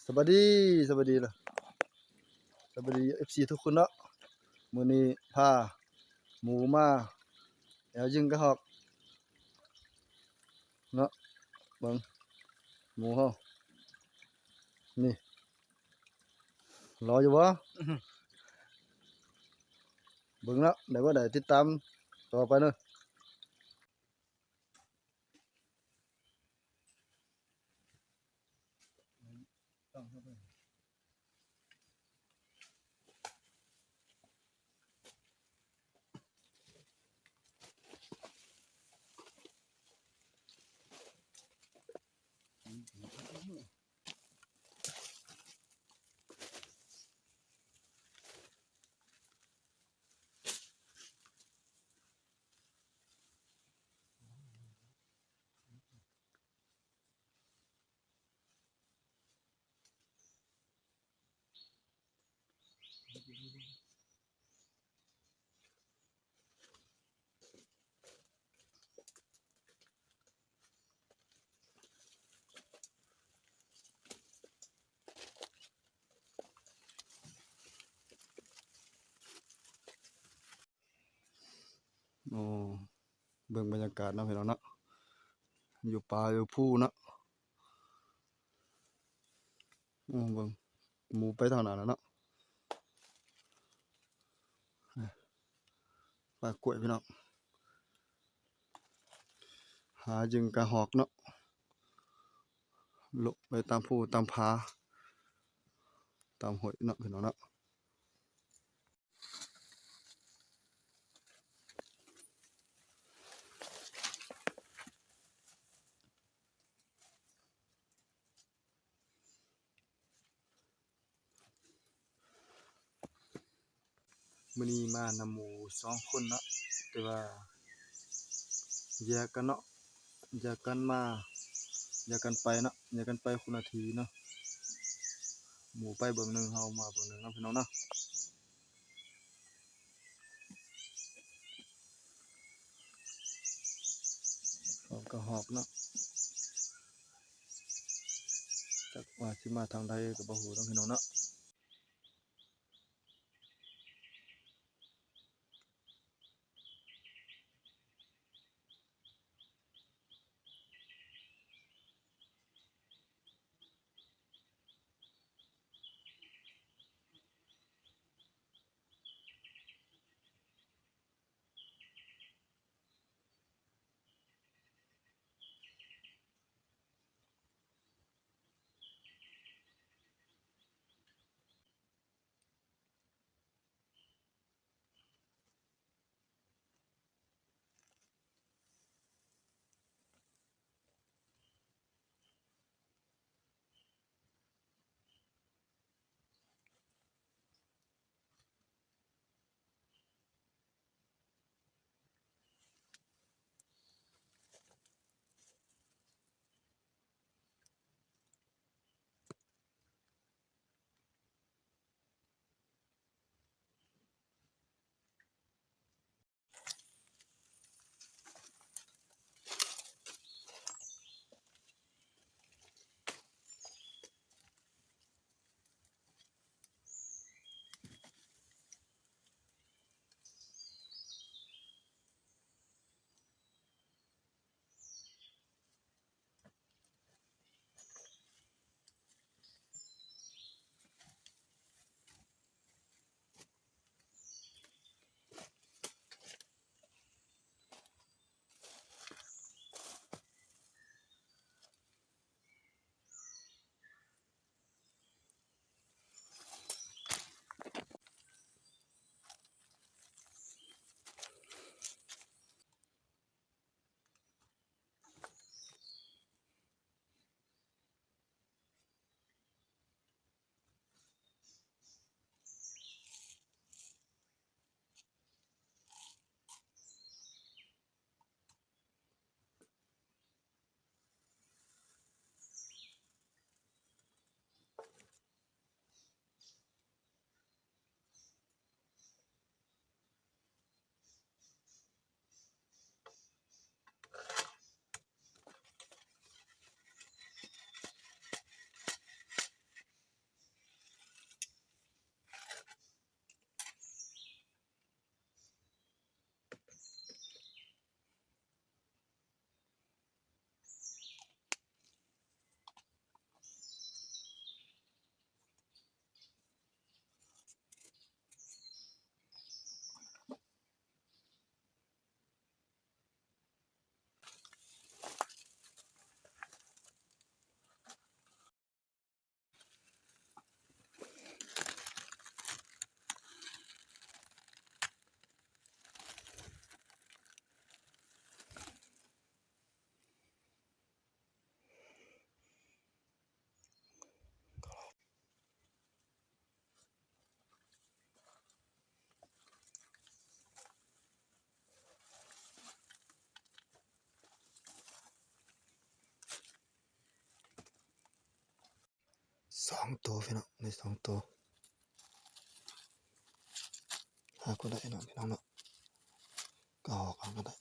สวัสดีสวัสดีล่ะสวัสดีFCทุกคนเนาะมื้อนี้พาหมูมาแอวยิงกระหอกเนาะเบิ่งหมูเฮานี่รออยู่บ่เบิ่งเนาะได้บ่ได้ติดตามต่อไปเนาะโอ้เบิ่งบรรยากาศเนาะพี่น้องเนาะอยู่ป่าอยู่ภูเนาะเบิ่งหมูไปทางนั้นแล้วเนาะปลากล้วยพี่น้องหายิงกระหอกเนาะลงไปตามภูตามผาตามห้วยเนาะพี่น้องเนาะ มื้อนี้มานำหมู่2คนเนาะแต่ว่าแยกกันเนาะแยกกันมาแยกกันไปเนาะแยกกันไปคนละทีเนาะหมู่ไปเบิ่งหนึงเฮามาเบิ่งหนึงเนาะพี่น้องเนาะพร้อมกระหอบเนาะจักว่าสิมาทางใดก็บ่ฮู้เนาะพี่น้องเนาะ 2ตัวพี่น้องได้2ตัวหาก็ได้เนาะพี่น้องเนาะก็ออกเอาก็ได้